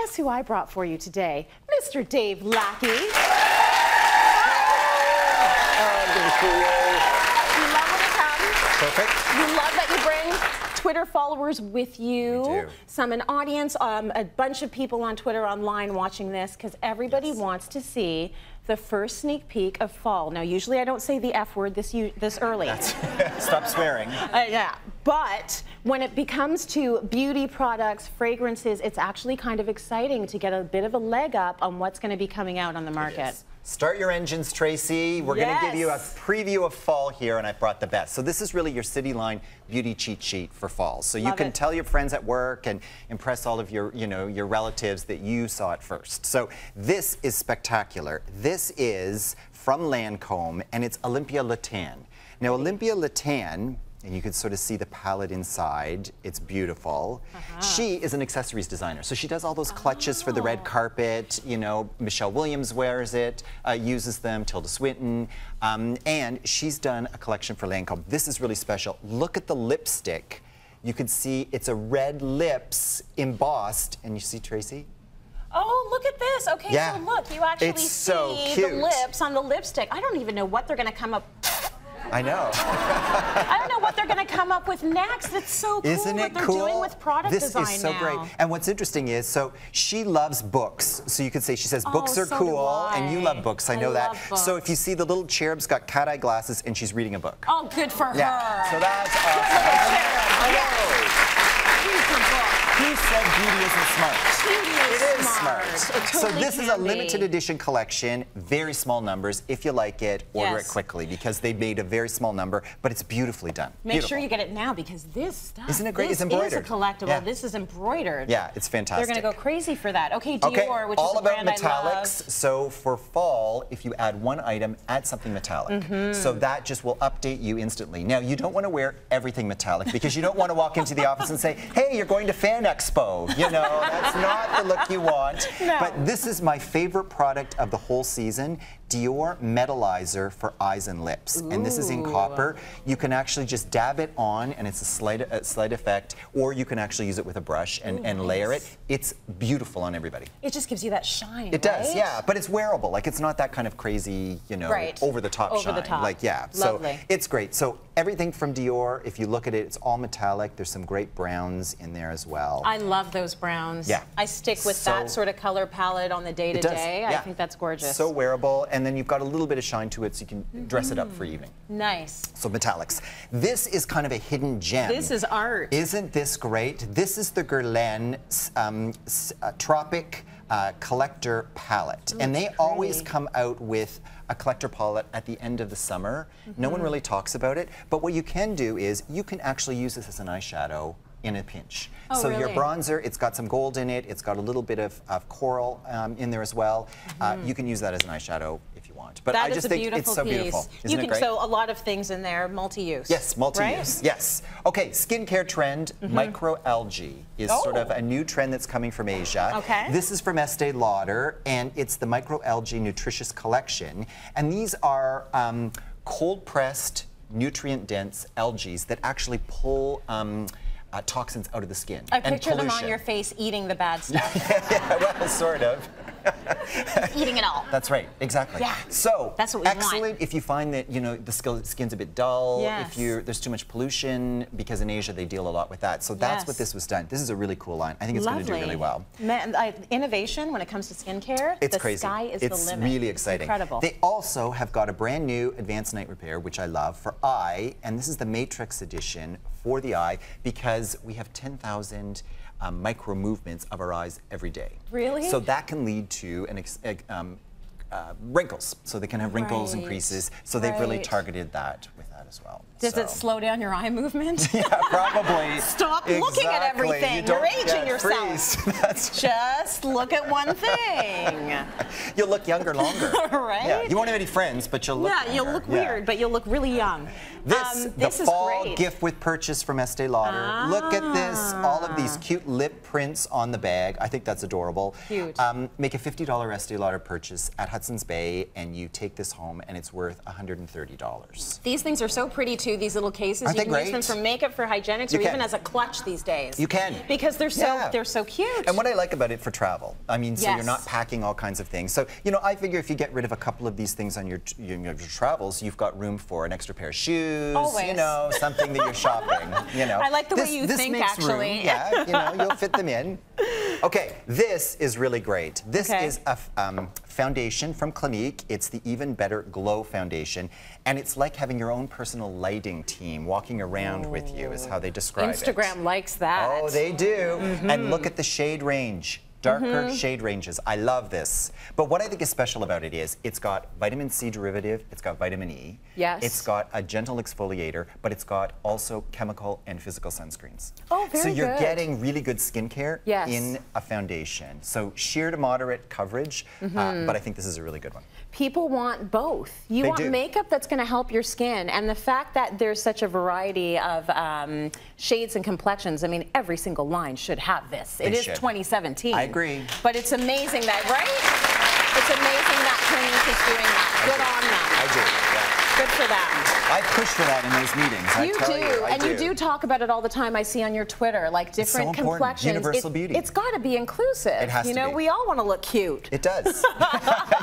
guess who I brought for you today? Mr. Dave Lackey. You love when it comes. Perfect. You love that you bring Twitter followers with you. We do. Some an audience, a bunch of people on Twitter online watching this because everybody wants to see the first sneak peek of fall. Now, usually I don't say the F word this early. Stop swearing. Yeah, but when it becomes to beauty products, fragrances, it's actually kind of exciting to get a bit of a leg up on what's going to be coming out on the market. Start your engines, Tracy. We're going to give you a preview of fall here, and I brought the best. So this is really your City Line beauty cheat sheet for fall. So you can tell your friends at work and impress all of your, your relatives that you saw it first. So this is spectacular. This is from Lancome, and it's Olympia Le Tan. Now, Olympia Le Tan, and you can sort of see the palette inside. It's beautiful. She is an accessories designer, so she does all those clutches for the red carpet. Michelle Williams wears it, uses them, Tilda Swinton, and she's done a collection for Lancome. This is really special. Look at the lipstick. You can see it's a red lips embossed, and you see, Tracy? Oh, look at this. Okay, so look, you actually see the lips on the lipstick. I don't even know what they're going to come up. I know. I don't know what they're going to come up with next. It's so cool. Isn't it what they're cool? doing with product design This is so now. great. And what's interesting is, so she loves books. So you could say she says books are cool, and you love books. I know that. Love books. So if you see the little cherub's got cat-eye glasses, and she's reading a book. Oh, good for her. So that's awesome. He said beauty isn't smart. It is smart. So this is a limited edition collection, very small numbers. If you like it, order it quickly because they made a very small number, but it's beautifully done. Make sure you get it now because this stuff, isn't it great? It's embroidered. This is a collectible. Yeah. This is embroidered. Yeah, it's fantastic. They're going to go crazy for that. Okay, Dior, which all is a brand about metallics. I love. So for fall, if you add one item, add something metallic. So that just will update you instantly. Now, you don't want to wear everything metallic because you don't want to walk into the office and say, hey, you're going to Fan Expo. That's not the look you want. No. But this is my favorite product of the whole season, Dior Metalizer for eyes and lips. And this is in copper. You can actually just dab it on, and it's a slight effect, or you can actually use it with a brush and layer it. It's beautiful on everybody. It just gives you that shine, It does, yeah, but it's wearable. Like, it's not that kind of crazy, over-the-top shine. Like, Lovely. So it's great. So everything from Dior, if you look at it, it's all metallic. There's some great browns in there as well. I love those browns. Yeah. I stick with that sort of color palette on the day-to-day. I think that's gorgeous. So wearable, and then you've got a little bit of shine to it so you can dress it up for evening. Nice. So metallics. This is kind of a hidden gem. This is art. Isn't this great? This is the Guerlain Tropic Collector Palette. And they always come out with a collector palette at the end of the summer. No one really talks about it, but what you can do is you can actually use this as an eyeshadow in a pinch. So your bronzer, it's got some gold in it, it's got a little bit of coral in there as well. You can use that as an eyeshadow if you want. But I just think it's so beautiful. Isn't it great? So a lot of things in there, multi-use. Yes, multi-use, yes. Okay, skincare trend, microalgae is sort of a new trend that's coming from Asia. Okay. This is from Estee Lauder, and it's the Microalgae Nutritious Collection. And these are cold-pressed, nutrient-dense algae that actually pull toxins out of the skin. I picture them on your face eating the bad stuff. Well, sort of. Eating it all. That's right, exactly. Yeah. So, that's what we excellent if you find that, the skin's a bit dull, yes. if there's too much pollution, because in Asia they deal a lot with that. So that's what this was done. This is a really cool line. I think it's going to do really well. Innovation when it comes to skincare, it's crazy. The sky is the limit. It's really exciting. Incredible. They also have got a brand new advanced night repair, which I love, for eye, and this is the Matrix edition for the eye, because we have 10,000 micro movements of our eyes every day. Really? So that can lead to wrinkles. So they can have wrinkles and creases. So they've really targeted that with that as well. Does it slow down your eye movement? Yeah, probably. Stop looking at everything. You're aging yourself. Just look at one thing. You'll look younger longer. Right? Yeah, you won't have any friends, but you'll look younger. You'll look weird, but you'll look really young. This is fall great. Gift with purchase from Estee Lauder. Look at this. All of these cute lip prints on the bag. I think that's adorable. Cute. Make a $50 Estee Lauder purchase at Hudson's Bay, and you take this home, and it's worth $130. These things are so pretty too, these little cases. Aren't You they can use them great? for makeup, for hygienics, or You can. even as a clutch these days. You can. Because they're so cute. And what I like about it for travel, I mean, so Yes. you're not packing all kinds of things. So, you know, I figure if you get rid of a couple of these things on your travels, you've got room for an extra pair of shoes, Always. you know, something that you're shopping, you know. I like the way you this think, makes actually. Room. Yeah, you know, you'll fit them in. Okay, this is really great. This is a foundation from Clinique. It's the Even Better Glow Foundation. And it's like having your own personal lighting team walking around with you is how they describe it. Instagram likes that. Oh, they do. And look at the shade range. Darker shade ranges. I love this. But what I think is special about it is it's got vitamin C derivative, it's got vitamin E. Yes. It's got a gentle exfoliator, but it's got also chemical and physical sunscreens. Oh, very So you're good. getting really good skincare Yes. in a foundation. So sheer to moderate coverage, but I think this is a really good one. People want both. You They want do. makeup that's going to help your skin, and the fact that there's such a variety of shades and complexions, I mean, every single line should have this. It is should. 2017. I agree. But it's amazing that, right? It's amazing that Clinique is doing that. Good on them. I do, yeah. Good for them. I push for that in those meetings. I You tell do, you, I and you do talk about it all the time. I see on your Twitter, like different so important. complexions. Universal beauty. It's got to be inclusive. It has you to know, be. we all want to look cute. It does.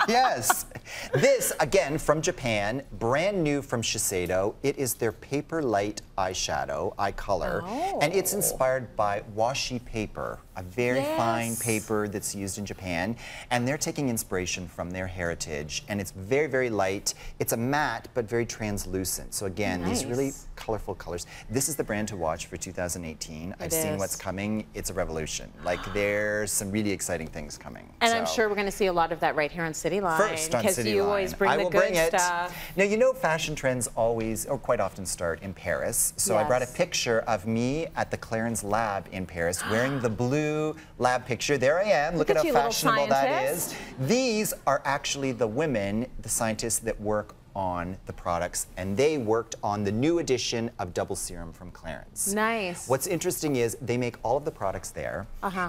Yes. This, again, from Japan, brand new from Shiseido. It is their Paper Light eyeshadow, eye color. And it's inspired by washi paper, a very fine paper that's used in Japan. And they're taking inspiration from their heritage. And it's very, very light. It's a matte, but very translucent. So again, these really colorful colors. This is the brand to watch for 2018. I've seen what's coming. It's a revolution. Like, there's some really exciting things coming. And I'm sure we're going to see a lot of that right here on City Line. First on because City you Line. always bring I the will good bring it. stuff. Now, you know fashion trends always, or quite often, start in Paris. So I brought a Yes. picture of me at the Clarins Lab in Paris wearing the blue lab picture. There I am. Look at how you, little fashionable that scientist. is. These are actually the women, the scientists that work on the products, and they worked on the new edition of Double Serum from Clarins. Nice. What's interesting is they make all of the products there,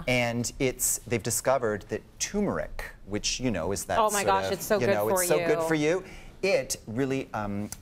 and they've discovered that turmeric, which you know is that Oh my gosh, it's so you good know, for it's so good you. for you. It really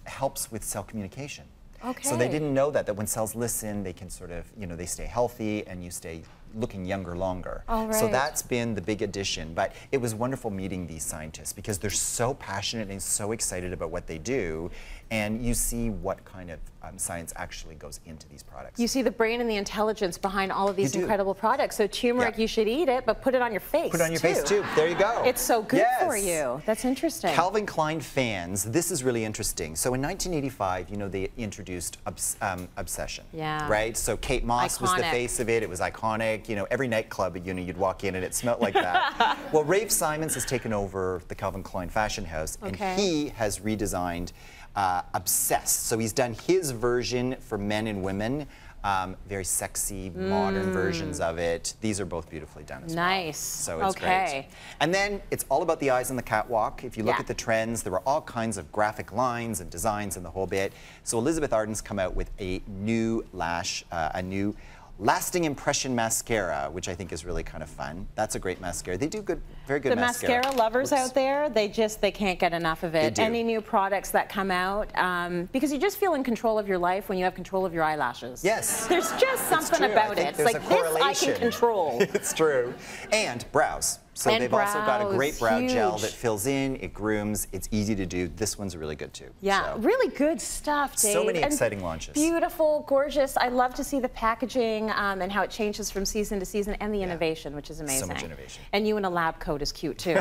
helps with cell communication. Okay. So they didn't know that when cells listen, they can sort of, you know, they stay healthy and you stay looking younger longer. Oh, So right. that's been the big addition. But it was wonderful meeting these scientists because they're so passionate and so excited about what they do. And you see what kind of science actually goes into these products. You see the brain and the intelligence behind all of these You do. incredible products. So turmeric, you should eat it, but put it on your face. Put it on your face too. There you go. It's so good for Yes. you. That's interesting. Calvin Klein fans, this is really interesting. So in 1985, you know, they introduced Obsession. Yeah. Right? So Kate Moss was the Iconic. face of it. It was iconic. You know, every nightclub, you know, you'd walk in and it smelled like that. Well, Rafe Simons has taken over the Calvin Klein fashion house, and he has redesigned Obsessed. So he's done his version for men and women. Very sexy, modern versions of it. These are both beautifully done as well. Nice. So it's Okay. great. And then it's all about the eyes on the catwalk. If you look at the trends, there were all kinds of graphic lines and designs and the whole bit. So Elizabeth Arden's come out with a new Lasting Impression mascara, which I think is really kind of fun. That's a great mascara. They do very good The mascara. mascara lovers out there, they can't get enough of it. do. Any new products that come out, because you just feel in control of your life when you have control of your eyelashes. Yes. There's just something true. I about think it. It's there's like a this I correlation. can control. It's true. And brows. So And they've also got a brows, great brow gel huge. that fills in, it grooms, it's easy to do. This one's really good too. Yeah, So. really good stuff, Dave. So many And exciting launches. Beautiful, gorgeous. I love to see the packaging and how it changes from season to season and the innovation, which is amazing. much innovation. And you in a lab coat is cute too.